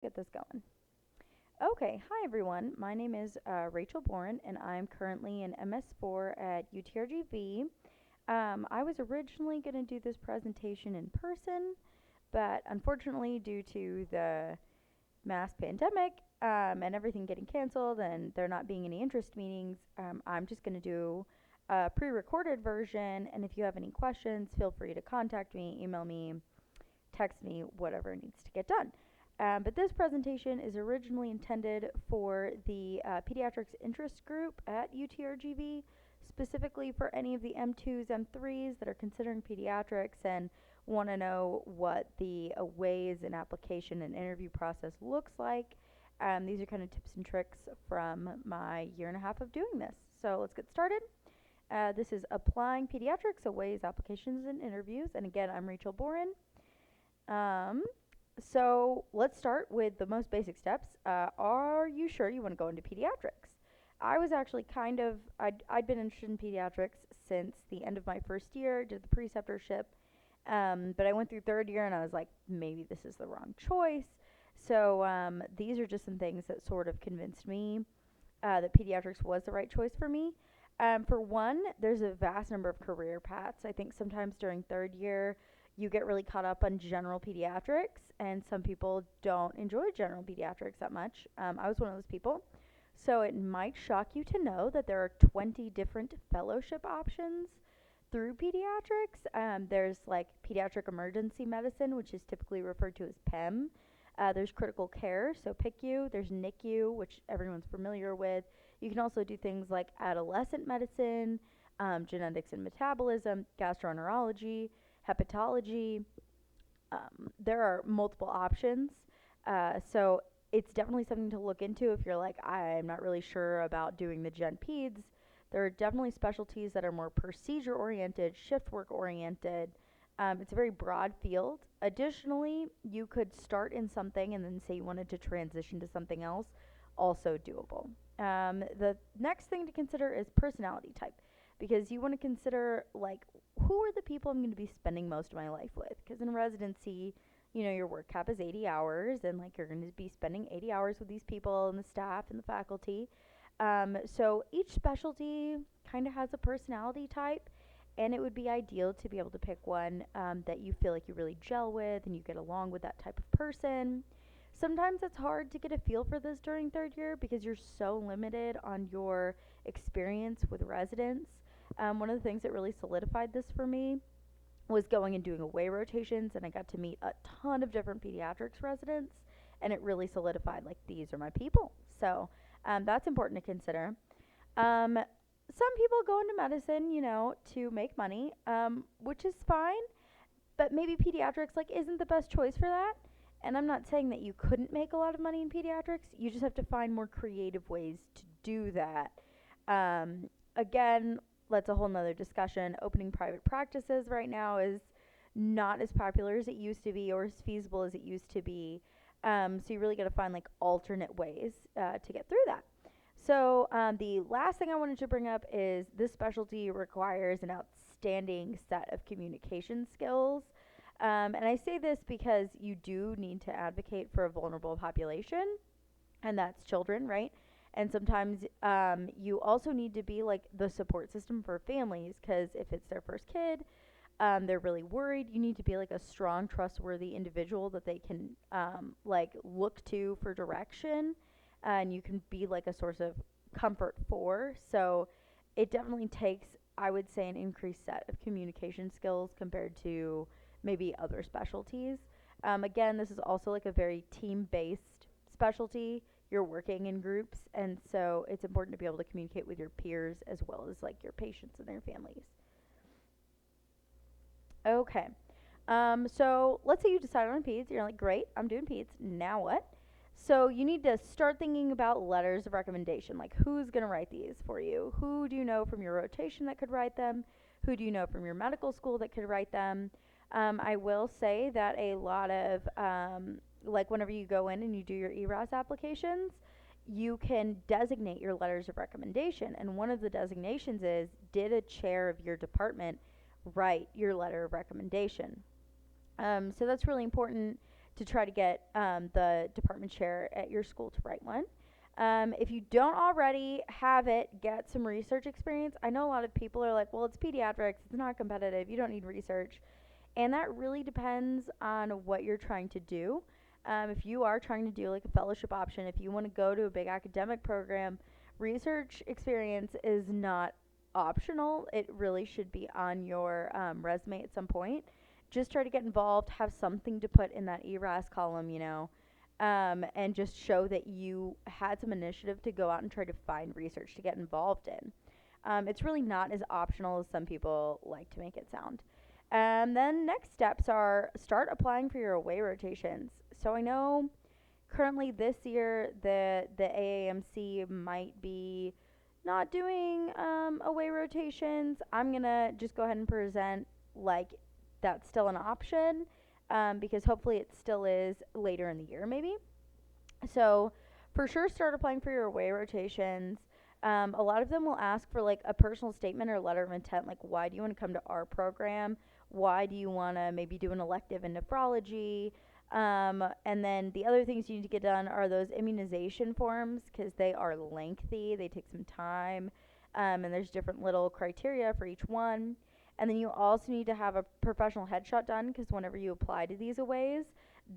Get this going. Okay, hi everyone. My name is Rachel Boren, and I'm currently in MS4 at UTRGV. I was originally going to do this presentation in person, but unfortunately, due to the mass pandemic and everything getting canceled and there not being any interest meetings, I'm just going to do a pre recorded version. And if you have any questions, feel free to contact me, email me, text me, whatever needs to get done. But this presentation is originally intended for the Pediatrics Interest Group at UTRGV, specifically for any of the M2s, M3s that are considering pediatrics and want to know what the ways and application and interview process looks like. These are kind of tips and tricks from my year and a half of doing this. So let's get started. This is Applying Pediatrics, a Ways, Applications, and Interviews. And again, I'm Rachel Boren. Um, so let's start with the most basic steps. Are you sure you want to go into pediatrics? I was actually I'd been interested in pediatrics since the end of my first year, did the preceptorship, but I went through third year and I was like, maybe this is the wrong choice. So these are just some things that sort of convinced me that pediatrics was the right choice for me. For one, there's a vast number of career paths. I think sometimes during third year, you get really caught up on general pediatrics, and some people don't enjoy general pediatrics that much. I was one of those people. So it might shock you to know that there are 20 different fellowship options through pediatrics. There's like pediatric emergency medicine, which is typically referred to as PEM. There's critical care, so PICU. There's NICU, which everyone's familiar with. You can also do things like adolescent medicine, genetics and metabolism, gastroenterology, hepatology. There are multiple options. So it's definitely something to look into if you're like, I'm not really sure about doing the gen peds. There are definitely specialties that are more procedure oriented, shift work oriented. It's a very broad field. Additionally, you could start in something and then say you wanted to transition to something else, also doable. The next thing to consider is personality type, because you want to consider like who are the people I'm going to be spending most of my life with. Because in residency, your work cap is 80 hours, and like you're going to be spending 80 hours with these people and the staff and the faculty. So each specialty kind of has a personality type, and it would be ideal to be able to pick one that you feel like you really gel with and you get along with that type of person. Sometimes it's hard to get a feel for this during third year because you're so limited on your experience with residents. One of the things that really solidified this for me was going and doing away rotations, and I got to meet a ton of different pediatrics residents, and it really solidified like these are my people. So that's important to consider. Some people go into medicine, to make money, which is fine, but maybe pediatrics like isn't the best choice for that. And I'm not saying that you couldn't make a lot of money in pediatrics. You just have to find more creative ways to do that. Again, that's a whole nother discussion. Opening private practices right now is not as popular as it used to be or as feasible as it used to be. So you really got to find like alternate ways to get through that. So the last thing I wanted to bring up is this specialty requires an outstanding set of communication skills. And I say this because you do need to advocate for a vulnerable population, and that's children, right? And sometimes you also need to be like the support system for families, because if it's their first kid, they're really worried. You need to be like a strong, trustworthy individual that they can like look to for direction, and you can be like a source of comfort for. So it definitely takes, I would say, an increased set of communication skills compared to maybe other specialties. Again, this is also like a very team-based specialty. You're working in groups, and so it's important to be able to communicate with your peers as well as like your patients and their families. Okay. So let's say you decided on peds. You're like, great, I'm doing peds. Now what? So you need to start thinking about letters of recommendation. Like, who's going to write these for you? Who do you know from your rotation that could write them? Who do you know from your medical school that could write them? I will say that a lot of, like, whenever you go in and you do your ERAS applications, you can designate your letters of recommendation. And one of the designations is, did a chair of your department write your letter of recommendation? So that's really important to try to get the department chair at your school to write one. If you don't already have it, get some research experience. I know a lot of people are like, well, it's pediatrics, it's not competitive, you don't need research. And that really depends on what you're trying to do. If you are trying to do like a fellowship option, if you want to go to a big academic program, research experience is not optional. It really should be on your resume at some point. Just try to get involved, have something to put in that ERAS column, and just show that you had some initiative to go out and try to find research to get involved in. It's really not as optional as some people like to make it sound. And then next steps are start applying for your away rotations. So I know currently this year the AAMC might be not doing away rotations. I'm gonna just go ahead and present like that's still an option, because hopefully it still is later in the year maybe. So for sure start applying for your away rotations. A lot of them will ask for like a personal statement or letter of intent, like why do you want to come to our program? Why do you want to maybe do an elective in nephrology? And then the other things you need to get done are those immunization forms because they are lengthy, they take some time, and there's different little criteria for each one. And then you also need to have a professional headshot done because whenever you apply to these aways,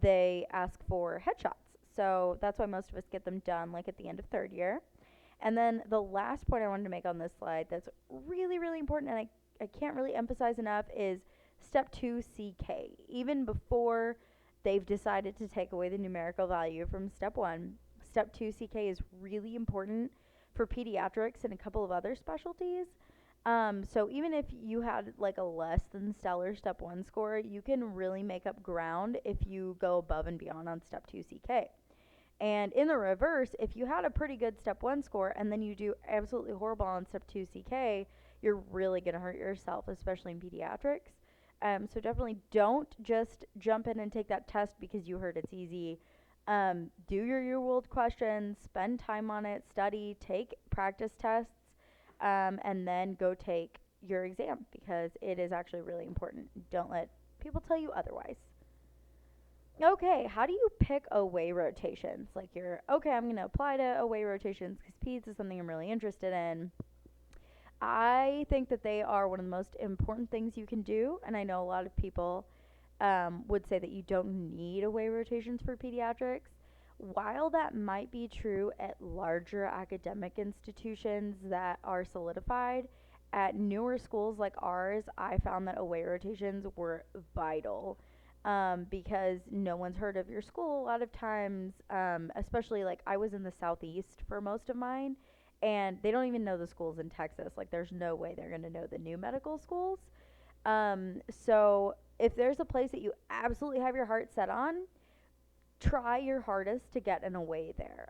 they ask for headshots. So that's why most of us get them done like at the end of third year. And then the last point I wanted to make on this slide that's really, really important, and I can't really emphasize enough, is step 2 CK. Even before they've decided to take away the numerical value from step 1, step 2 CK is really important for pediatrics and a couple of other specialties. So even if you had like a less than stellar step 1 score, you can really make up ground if you go above and beyond on step 2 CK. And in the reverse, if you had a pretty good step 1 score and then you do absolutely horrible on step 2 CK, you're really going to hurt yourself, especially in pediatrics. So definitely don't just jump in and take that test because you heard it's easy. Do your real-world questions, spend time on it, study, take practice tests, and then go take your exam because it is actually really important. Don't let people tell you otherwise. Okay, how do you pick away rotations? Like I'm going to apply to away rotations because peds is something I'm really interested in. I think that they are one of the most important things you can do, and I know a lot of people would say that you don't need away rotations for pediatrics. While that might be true at larger academic institutions that are solidified, at newer schools like ours, I found that away rotations were vital. Because no one's heard of your school a lot of times, especially like I was in the southeast for most of mine, and they don't even know the schools in Texas. Like there's no way they're going to know the new medical schools. So if there's a place that you absolutely have your heart set on, try your hardest to get an away there.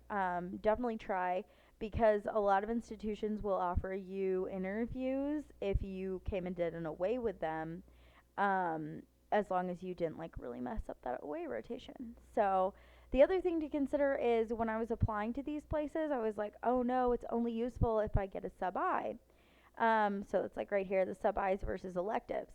Definitely try because a lot of institutions will offer you interviews if you came and did an away with them. As long as you didn't like really mess up that away rotation. So the other thing to consider is when I was applying to these places, I was like, oh no, it's only useful if I get a sub-I. So it's like right here, the sub-Is versus electives.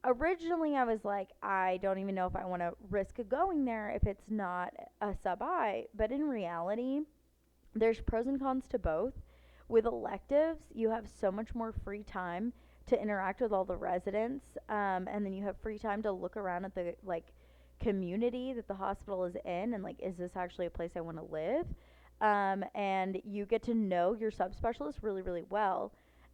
Originally, I was like, I don't even know if I want to risk going there if it's not a sub-I. But in reality, there's pros and cons to both. With electives, you have so much more free time to interact with all the residents, and then you have free time to look around at the like community that the hospital is in, and like, is this actually a place I want to live? And you get to know your subspecialist really, really well.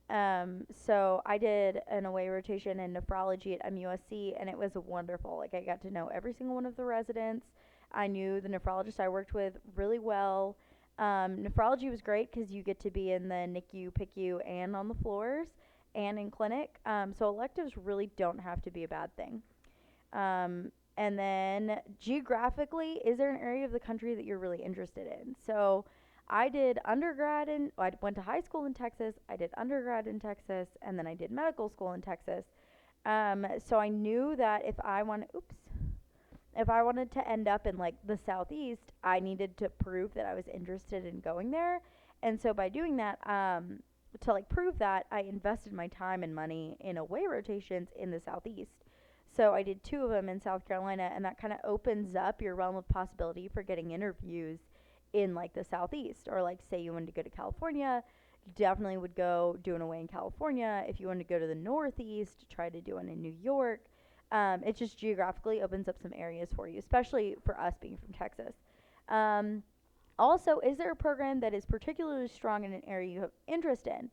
So I did an away rotation in nephrology at MUSC, and it was wonderful. Like I got to know every single one of the residents. I knew the nephrologist I worked with really well. Nephrology was great because you get to be in the NICU, PICU, and on the floors and in clinic. So electives really don't have to be a bad thing. And then geographically, is there an area of the country that you're really interested in? So I did undergrad I went to high school in Texas, I did undergrad in Texas, and then I did medical school in Texas. So I knew that if I wanted to end up in like the southeast, I needed to prove that I was interested in going there. And so by doing that, to like prove that, I invested my time and money in away rotations in the southeast. So I did 2 of them in South Carolina, and that kind of opens up your realm of possibility for getting interviews in like the Southeast, or like say you wanted to go to California, definitely would go do an away in California. If you wanted to go to the Northeast, try to do one in New York. It just geographically opens up some areas for you, especially for us being from Texas. Um, Also, is there a program that is particularly strong in an area you have interest in?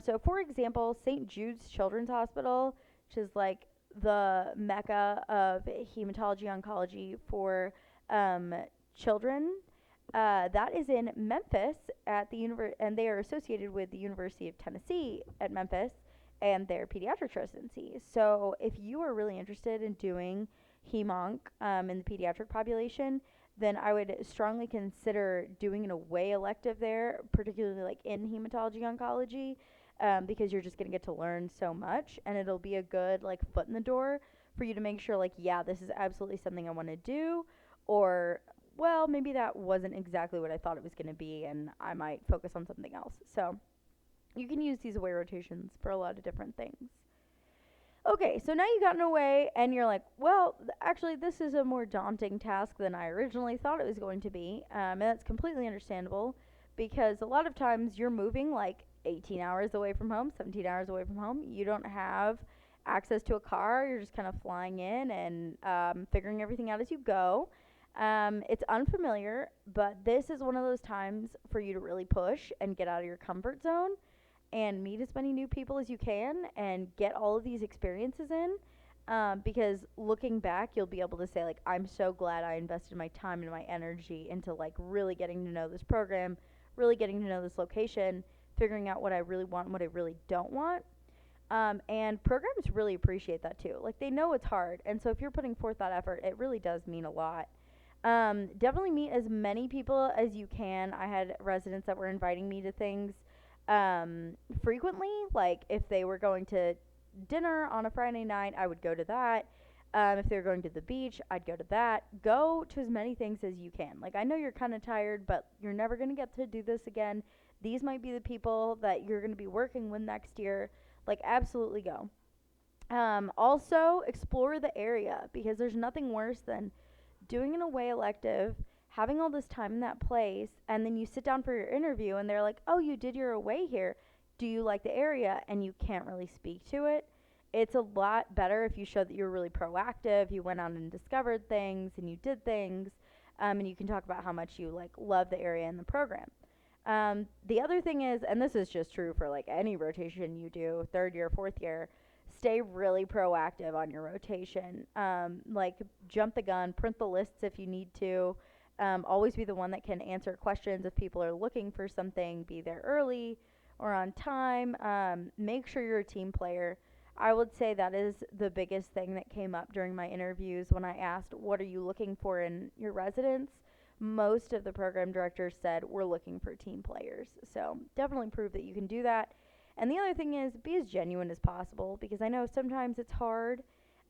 So, for example, St. Jude's Children's Hospital, which is like the mecca of hematology oncology for um, children, that is in Memphis at the and they are associated with the University of Tennessee at Memphis and their pediatrics residency. So, if you are really interested in doing hemonc in the pediatric population, then I would strongly consider doing an away elective there, particularly like in hematology oncology, because you're just going to get to learn so much, and it'll be a good like foot in the door for you to make sure like, yeah, this is absolutely something I want to do, or well, maybe that wasn't exactly what I thought it was going to be, and I might focus on something else. So you can use these away rotations for a lot of different things. Okay, so now you gotten away and you're like, well, actually, this is a more daunting task than I originally thought it was going to be. And that's completely understandable because a lot of times you're moving like 18 hours away from home, 17 hours away from home. You don't have access to a car. You're just kind of flying in and figuring everything out as you go. It's unfamiliar, but this is one of those times for you to really push and get out of your comfort zone and meet as many new people as you can and get all of these experiences in, because looking back you'll be able to say like, I'm so glad I invested my time and my energy into like really getting to know this program, really getting to know this location, figuring out what I really want and what I really don't want. And programs really appreciate that too. Like they know it's hard, and so if you're putting forth that effort, it really does mean a lot. Definitely meet as many people as you can. I had residents that were inviting me to things frequently. Like if they were going to dinner on a Friday night, I would go to that. If they were going to the beach, I'd go to that. Go to as many things as you can. Like I know you're kind of tired, but you're never going to get to do this again. These might be the people that you're going to be working with next year. Like absolutely go. Also, explore the area because there's nothing worse than doing an away elective, having all this time in that place, and then you sit down for your interview and they're like, oh, you did your away here. Do you like the area? And you can't really speak to it. It's a lot better if you show that you're really proactive, you went out and discovered things and you did things, and you can talk about how much you like love the area and the program. The other thing is, and this is just true for like any rotation you do, third year, fourth year, stay really proactive on your rotation. Like jump the gun, print the lists if you need to. Always be the one that can answer questions if people are looking for something. Be there early or on time. Make sure you're a team player. I would say that is the biggest thing that came up during my interviews when I asked, what are you looking for in your residents? Most of the program directors said, we're looking for team players. So definitely prove that you can do that. And the other thing is, be as genuine as possible, because I know sometimes it's hard.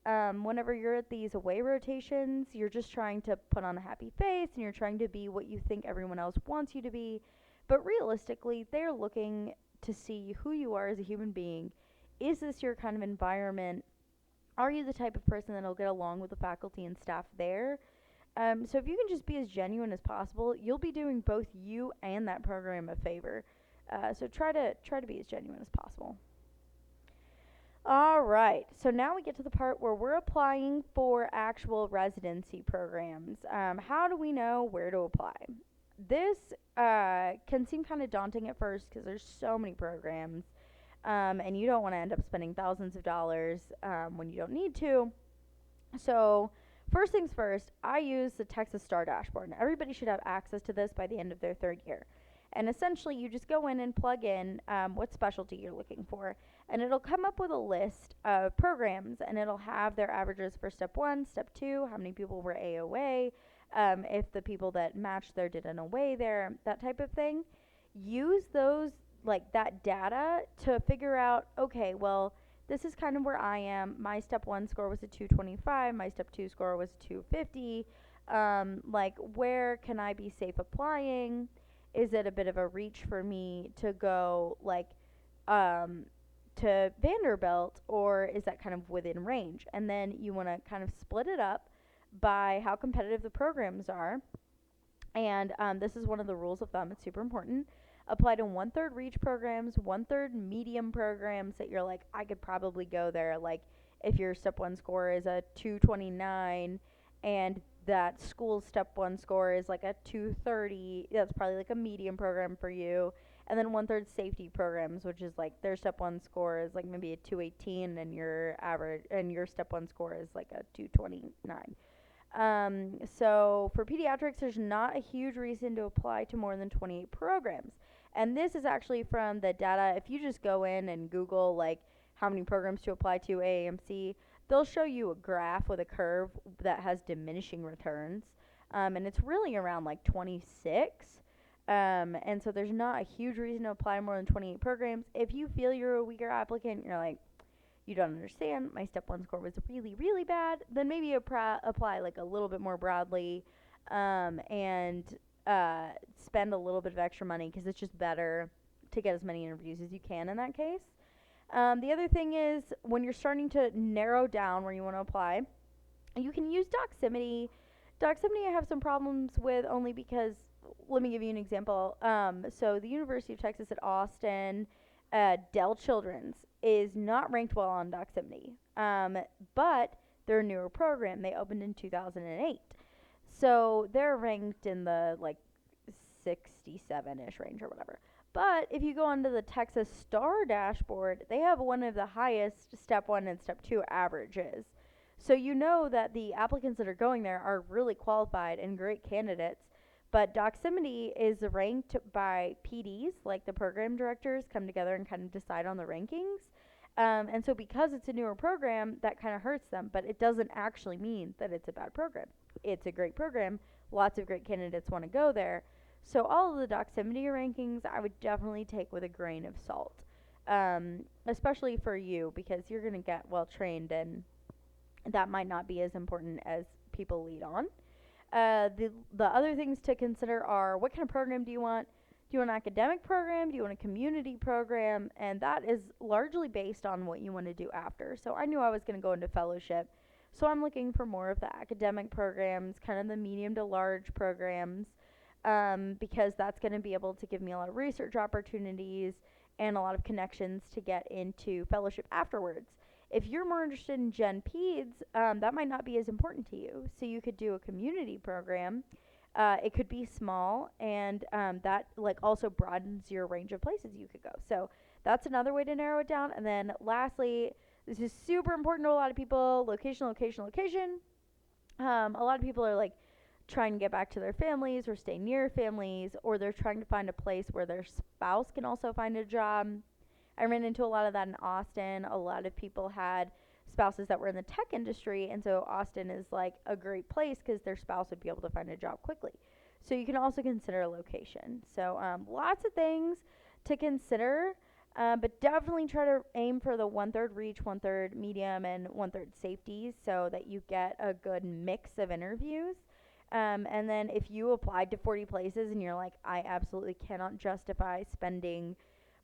Whenever you're at these away rotations, you're just trying to put on a happy face and you're trying to be what you think everyone else wants you to be. But realistically, they're looking to see who you are as a human being. Is this your kind of environment? Are you the type of person that'll get along with the faculty and staff there? So if you can just be as genuine as possible, you'll be doing both you and that program a favor. So try to be as genuine as possible. All right, so now we get to the part where we're applying for actual residency programs. How do we know where to apply? This can seem kind of daunting at first because there's so many programs, and you don't want to end up spending thousands of dollars when you don't need to. So first things first, I use the Texas Star Dashboard, and everybody should have access to this by the end of their third year. And essentially, you just go in and plug in what specialty you're looking for, and it'll come up with a list of programs, and it'll have their averages for step 1, step 2, how many people were AOA, if the people that matched there did an away there, that type of thing. Use those, like that data, to figure out, okay, well, this is kind of where I am. My step 1 score was a 225, my step 2 score was 250. Like, where can I be safe applying? Is it a bit of a reach for me to go, like, to Vanderbilt, or is that kind of within range? And then you want to kind of split it up by how competitive the programs are. And this is one of the rules of thumb. It's super important. Apply to 1/3 reach programs, 1/3 medium programs that you're like, I could probably go there. Like if your step one score is a 229 and that school's step one score is like a 230, that's probably like a medium program for you. And then 1/3 safety programs, which is like their step one score is like maybe a 218 and your average and your step one score is like a 229. So for pediatrics, there's not a huge reason to apply to more than 28 programs. And this is actually from the data. If you just go in and Google like how many programs to apply to AAMC, they'll show you a graph with a curve that has diminishing returns. And it's really around like 26. And so there's not a huge reason to apply more than 28 programs. If you feel you're a weaker applicant, you're like, you don't understand, my step one score was really, really bad, then maybe apply like a little bit more broadly, and spend a little bit of extra money because it's just better to get as many interviews as you can in that case. The other thing is when you're starting to narrow down where you want to apply, you can use Doximity. Doximity I have some problems with only because, let me give you an example. So the University of Texas at Austin, Dell Children's is not ranked well on Doximity, but they're a newer program. They opened in 2008. So they're ranked in the like 67-ish range or whatever. But if you go onto the Texas Star dashboard, they have one of the highest step 1 and step 2 averages. So you know that the applicants that are going there are really qualified and great candidates. But Doximity is ranked by PDs, like the program directors come together and kind of decide on the rankings. And so because it's a newer program, that kind of hurts them. But it doesn't actually mean that it's a bad program. It's a great program. Lots of great candidates want to go there. So all of the Doximity rankings I would definitely take with a grain of salt, especially for you because you're going to get well trained and that might not be as important as people lead on. The other things to consider are what kind of program do you want? Do you want an academic program? Do you want a community program? And that is largely based on what you want to do after. So I knew I was going to go into fellowship. So I'm looking for more of the academic programs, kind of the medium to large programs, because that's going to be able to give me a lot of research opportunities and a lot of connections to get into fellowship afterwards. If you're more interested in Gen Peds, that might not be as important to you. So you could do a community program. It could be small, and that like also broadens your range of places you could go. So that's another way to narrow it down. And then lastly, this is super important to a lot of people, location, location, location. A lot of people are like trying to get back to their families or stay near families, or they're trying to find a place where their spouse can also find a job. I ran into a lot of that in Austin. A lot of people had spouses that were in the tech industry, and so Austin is like a great place because their spouse would be able to find a job quickly. So you can also consider location. So lots of things to consider, but definitely try to aim for the 1/3 reach, 1/3 medium, and 1/3 safety so that you get a good mix of interviews. And then if you applied to 40 places and you're like, I absolutely cannot justify spending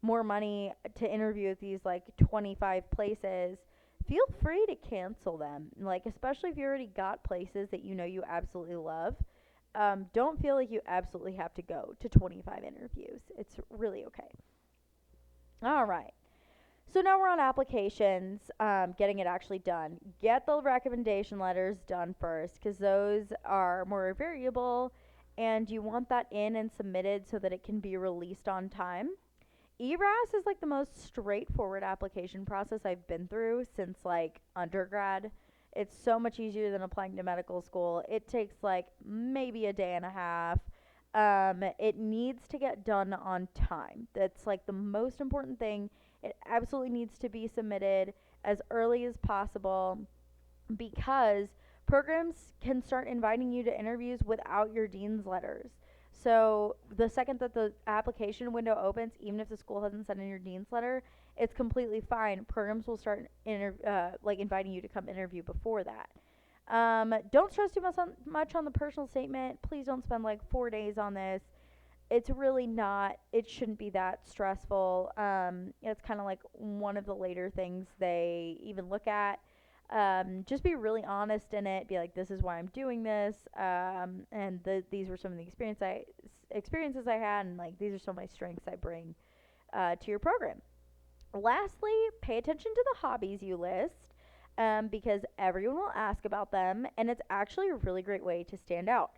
more money to interview at these like 25 places, feel free to cancel them. Like, especially if you already got places that you know you absolutely love. Don't feel like you absolutely have to go to 25 interviews. It's really okay. All right. So now we're on applications, getting it actually done. Get the recommendation letters done first because those are more variable and you want that in and submitted so that it can be released on time. ERAS is like the most straightforward application process I've been through since like undergrad. It's so much easier than applying to medical school. It takes like maybe a day and a half. It needs to get done on time. That's like the most important thing. It absolutely needs to be submitted as early as possible because programs can start inviting you to interviews without your dean's letters. So the second that the application window opens, even if the school hasn't sent in your dean's letter, it's completely fine. Programs will start like inviting you to come interview before that. Don't stress too much on the personal statement. Please don't spend like 4 days on this. it's really not, it shouldn't be that stressful. It's kind of like one of the later things they even look at. Just be really honest in it. Be like, this is why I'm doing this. And these were some of the experiences I had, and like these are some of my strengths I bring to your program. Lastly, pay attention to the hobbies you list, because everyone will ask about them, and it's actually a really great way to stand out.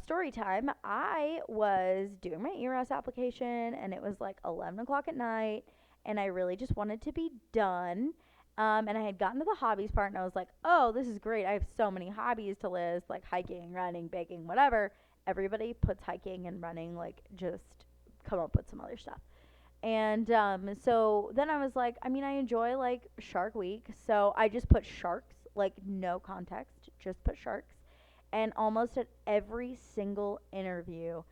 Story time. I was doing my ERAS application, and it was like 11 o'clock at night, and I really just wanted to be done. And I had gotten to the hobbies part, and I was like, oh, this is great. I have so many hobbies to list, like hiking, running, baking, whatever. Everybody puts hiking and running, like, just come up with some other stuff. And so then I was like, I mean, I enjoy like Shark Week, so I just put sharks, like no context, just put sharks. And almost at every single interview,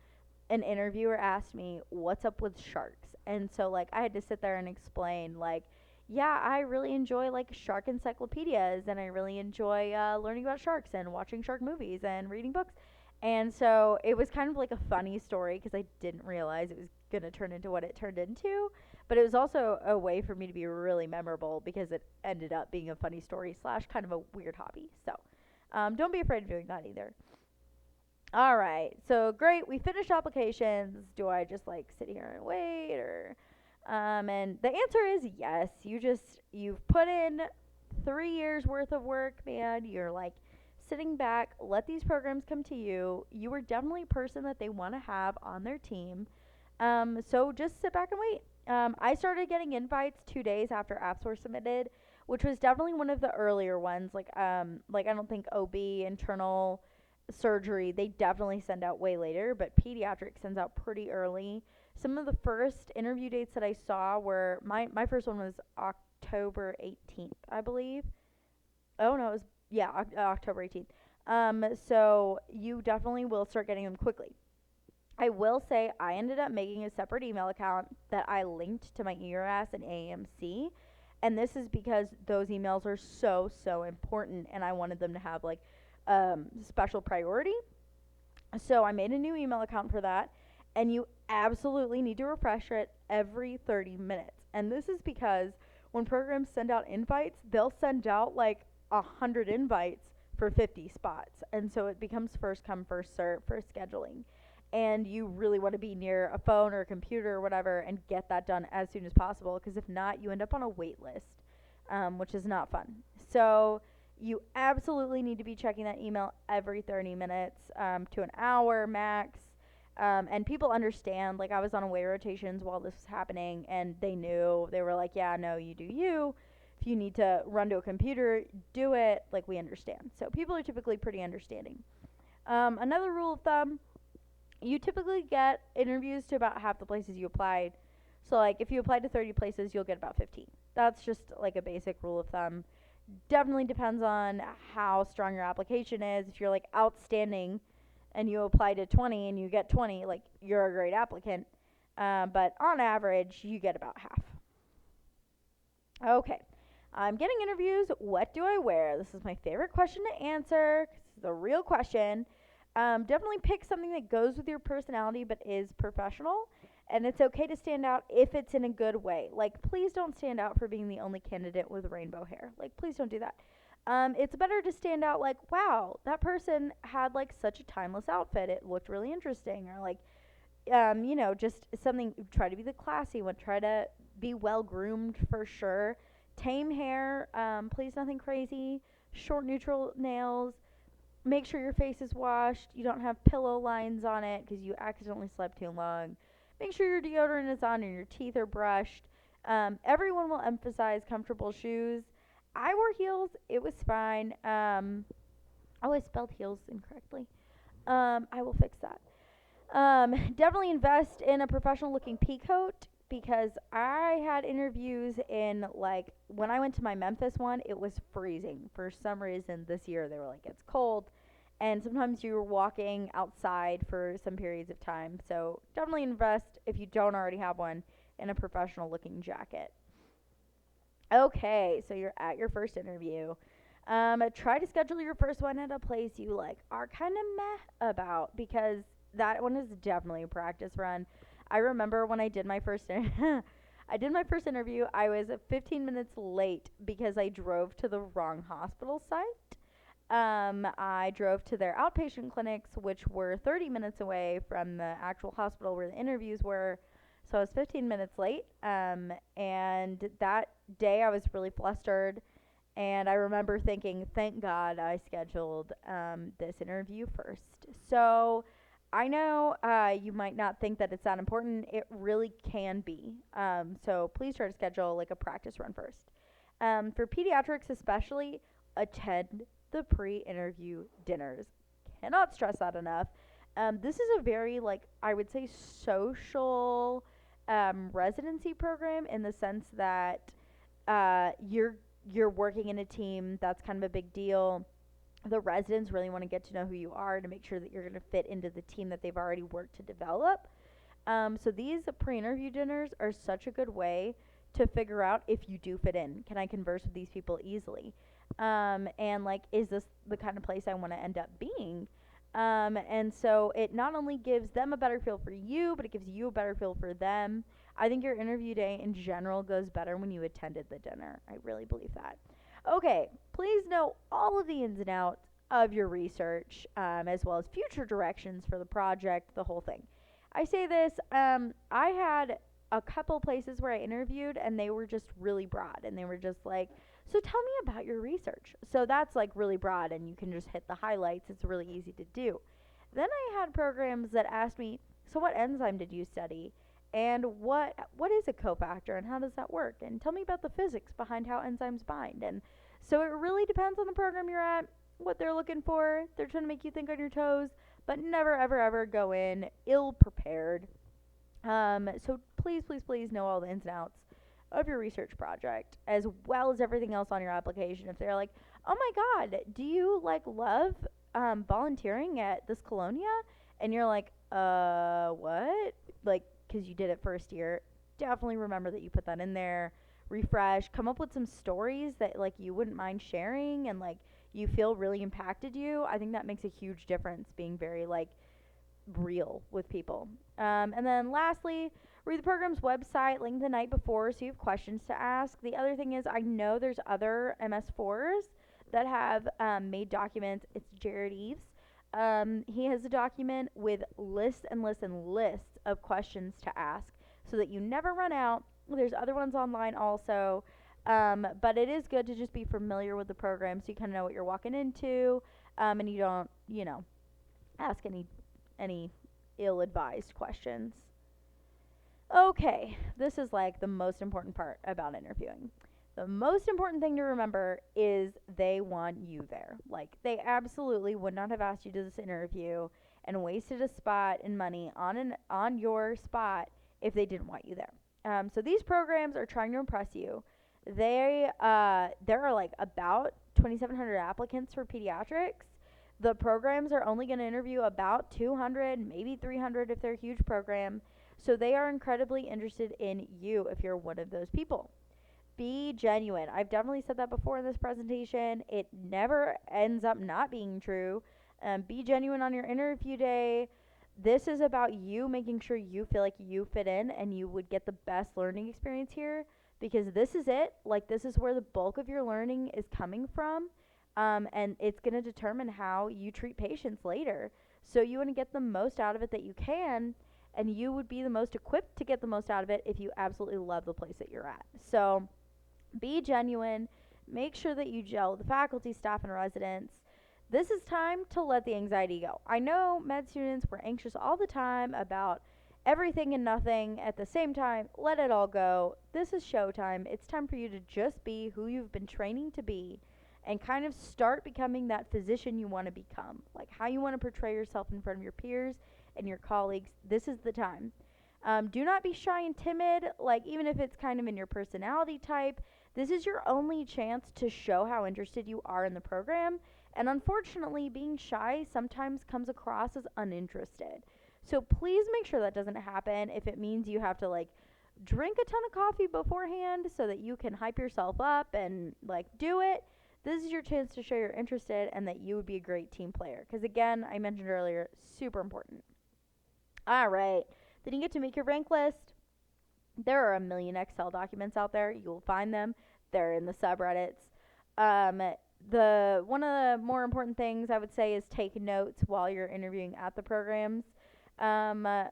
an interviewer asked me, "What's up with sharks?" And so like I had to sit there and explain like, yeah, I really enjoy like shark encyclopedias, and I really enjoy learning about sharks and watching shark movies and reading books. And so it was kind of like a funny story because I didn't realize it was going to turn into what it turned into. But it was also a way for me to be really memorable because it ended up being a funny story slash kind of a weird hobby. So don't be afraid of doing that either. All right. So great. We finished applications. Do I just like sit here and wait, or and the answer is yes. You've put in 3 years worth of work, man. You're like sitting back, let these programs come to you. You are definitely a person that they want to have on their team. So just sit back and wait. I started getting invites 2 days after apps were submitted, which was definitely one of the earlier ones. Like I don't think OB, internal surgery, they definitely send out way later, but pediatrics sends out pretty early. Some of the first interview dates that I saw were my first one was October 18th, I believe. Oh no, it was, yeah, October 18th. So you definitely will start getting them quickly. I will say I ended up making a separate email account that I linked to my ERAS and AMC. And this is because those emails are so, so important, and I wanted them to have like special priority. So I made a new email account for that, and you absolutely need to refresh it every 30 minutes. And this is because when programs send out invites, they'll send out like 100 invites for 50 spots. And so it becomes first come, first serve for scheduling. And you really want to be near a phone or a computer or whatever and get that done as soon as possible, because if not, you end up on a wait list, which is not fun. So you absolutely need to be checking that email every 30 minutes to an hour max. And people understand. Like, I was on away rotations while this was happening, and they knew. They were like, yeah, no, you do you. If you need to run to a computer, do it. Like, we understand. So people are typically pretty understanding. Another rule of thumb, you typically get interviews to about half the places you applied. So, like, if you apply to 30 places, you'll get about 15. That's just, like, a basic rule of thumb. Definitely depends on how strong your application is. If you're, like, outstanding and you apply to 20 and you get 20, like, you're a great applicant. But on average, you get about half. Okay. I'm getting interviews. What do I wear? This is my favorite question to answer. It's the real question. Definitely pick something that goes with your personality but is professional. And it's okay to stand out if it's in a good way. Like, please don't stand out for being the only candidate with rainbow hair. Like, please don't do that. It's better to stand out like, wow, that person had like such a timeless outfit. It looked really interesting. Or like, just something, try to be the classy one. Try to be well groomed for sure. Tame hair, please nothing crazy. Short neutral nails. Make sure your face is washed. You don't have pillow lines on it because you accidentally slept too long. Make sure your deodorant is on and your teeth are brushed. Everyone will emphasize comfortable shoes. I wore heels. It was fine. Oh, I spelled heels incorrectly. I will fix that. Definitely invest in a professional looking pea coat, because I had interviews in, like, when I went to my Memphis one, it was freezing. For some reason this year they were like, it's cold. And sometimes you were walking outside for some periods of time. So definitely invest, if you don't already have one, in a professional looking jacket. Okay, so you're at your first interview. Try to schedule your first one at a place you like are kind of meh about, because that one is definitely a practice run. I remember when I did my first I did my first interview, I was 15 minutes late because I drove to the wrong hospital site. I drove to their outpatient clinics, which were 30 minutes away from the actual hospital where the interviews were. So I was 15 minutes late. And that day I was really flustered. And I remember thinking, thank God I scheduled this interview first. So I know you might not think that it's that important. It really can be. So please try to schedule like a practice run first. For pediatrics, especially, attend the pre-interview dinners. Cannot stress that enough. This is a very, like, I would say, social residency program in the sense that you're working in a team. That's kind of a big deal. The residents really want to get to know who you are to make sure that you're going to fit into the team that they've already worked to develop. So these pre-interview dinners are such a good way to figure out if you do fit in. Can I converse with these people easily? And like, is this the kind of place I want to end up being? And so it not only gives them a better feel for you, but it gives you a better feel for them. I think your interview day in general goes better when you attended the dinner. I really believe that. Okay, please know all of the ins and outs of your research, as well as future directions for the project, the whole thing. I say this, I had a couple places where I interviewed and they were just really broad and they were just like, so tell me about your research. So that's like really broad and you can just hit the highlights. It's really easy to do. Then I had programs that asked me, so what enzyme did you study? And what is a cofactor and how does that work? And tell me about the physics behind how enzymes bind. And so it really depends on the program you're at, what they're looking for. They're trying to make you think on your toes, but never, ever, ever go in ill prepared. So please, please, please know all the ins and outs of your research project, as well as everything else on your application. If they're like, oh my God, do you like love volunteering at this colonia? And you're like, what? Like, because you did it first year, definitely remember that you put that in there. Refresh, come up with some stories that like you wouldn't mind sharing and like you feel really impacted you. I think that makes a huge difference, being very like real with people. And then lastly, read the program's website, link the night before so you have questions to ask. The other thing is, I know there's other MS4s that have made documents. It's Jared Eves. He has a document with lists and lists and lists of questions to ask so that you never run out. There's other ones online also. But it is good to just be familiar with the program so you kind of know what you're walking into, and you don't, ask any ill-advised questions. Okay, this is like the most important part about interviewing. The most important thing to remember is they want you there. Like, they absolutely would not have asked you to this interview and wasted a spot and money on your spot if they didn't want you there. So these programs are trying to impress you. There are like about 2,700 applicants for pediatrics. The programs are only going to interview about 200, maybe 300 if they're a huge program. So they are incredibly interested in you if you're one of those people. Be genuine. I've definitely said that before in this presentation. It never ends up not being true. Be genuine on your interview day. This is about you making sure you feel like you fit in and you would get the best learning experience here, because this is it. Like, this is where the bulk of your learning is coming from. And it's going to determine how you treat patients later. So you want to get the most out of it that you can, and you would be the most equipped to get the most out of it if you absolutely love the place that you're at. So be genuine. Make sure that you gel with the faculty, staff, and residents. This is time to let the anxiety go. I know med students were anxious all the time about everything and nothing at the same time. Let it all go. This is showtime. It's time for you to just be who you've been training to be and kind of start becoming that physician you want to become, like how you want to portray yourself in front of your peers and your colleagues. This is the time. Do not be shy and timid, like even if it's kind of in your personality type. This is your only chance to show how interested you are in the program. And unfortunately, being shy sometimes comes across as uninterested. So please make sure that doesn't happen. If it means you have to like drink a ton of coffee beforehand so that you can hype yourself up and like do it, this is your chance to show you're interested and that you would be a great team player. Because again, I mentioned earlier, super important. All right. Then you get to make your rank list. There are a million Excel documents out there. You'll find them. They're in the subreddits. Um, the one of the more important things I would say is take notes while you're interviewing at the programs. Um, uh,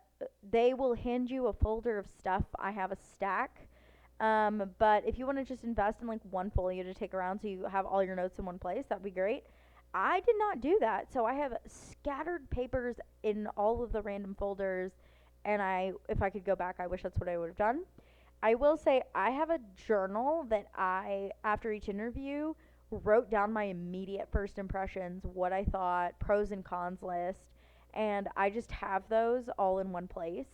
they will hand you a folder of stuff. I have a stack. But if you want to just invest in like one folio to take around so you have all your notes in one place, that'd be great. I did not do that. So I have scattered papers in all of the random folders, and if I could go back, I wish that's what I would have done. I will say I have a journal that I, after each interview, wrote down my immediate first impressions, what I thought, pros and cons list, and I just have those all in one place.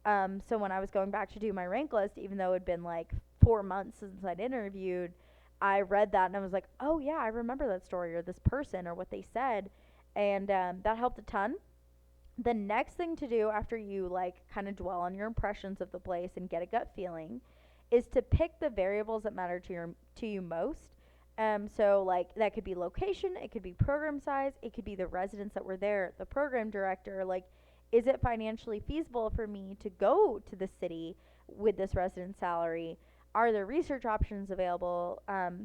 So when I was going back to do my rank list, even though it had been like 4 months since I'd interviewed, I read that and I was like, oh yeah, I remember that story or this person or what they said, and that helped a ton. The next thing to do after you like kind of dwell on your impressions of the place and get a gut feeling is to pick the variables that matter to you most. So like that could be location, it could be program size, it could be the residents that were there, the program director. Like, is it financially feasible for me to go to the city with this resident salary? Are there research options available?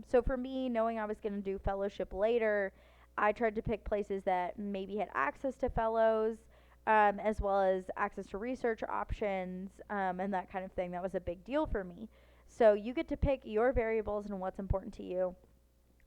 So for me, knowing I was going to do fellowship later, I tried to pick places that maybe had access to fellows, as well as access to research options, and that kind of thing. That was a big deal for me. So you get to pick your variables and what's important to you.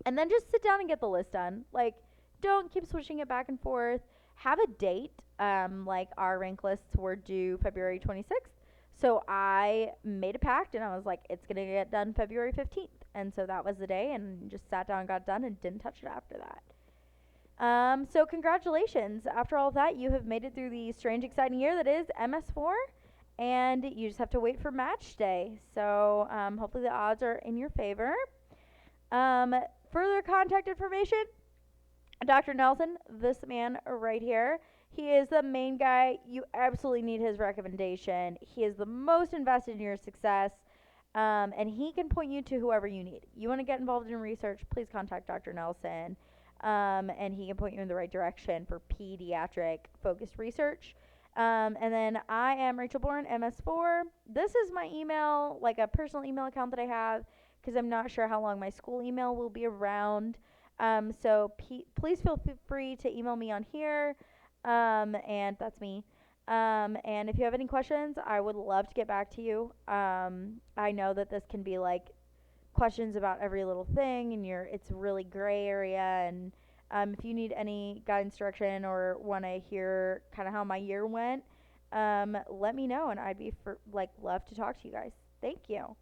And then just sit down and get the list done. Like, don't keep switching it back and forth. Have a date. Like, our rank lists were due February 26th. So I made a pact and I was like, it's going to get done February 15th. And so that was the day, and just sat down and got done and didn't touch it after that. So congratulations. After all of that, you have made it through the strange, exciting year that is MS4, and you just have to wait for match day. So hopefully the odds are in your favor. Um, Further contact information, Dr. Nelson, this man right here. He is the main guy. You absolutely need his recommendation. He is the most invested in your success, and he can point you to whoever you need. You want to get involved in research, please contact Dr. Nelson, and he can point you in the right direction for pediatric focused research. And then I am Rachel Bourne, MS4. This is my email, like a personal email account that I have, because I'm not sure how long my school email will be around. So please feel free to email me on here. And that's me. And if you have any questions, I would love to get back to you. I know that this can be like questions about every little thing, and it's really gray area. And if you need any guidance, direction, or want to hear kind of how my year went, let me know, and I'd be love to talk to you guys. Thank you.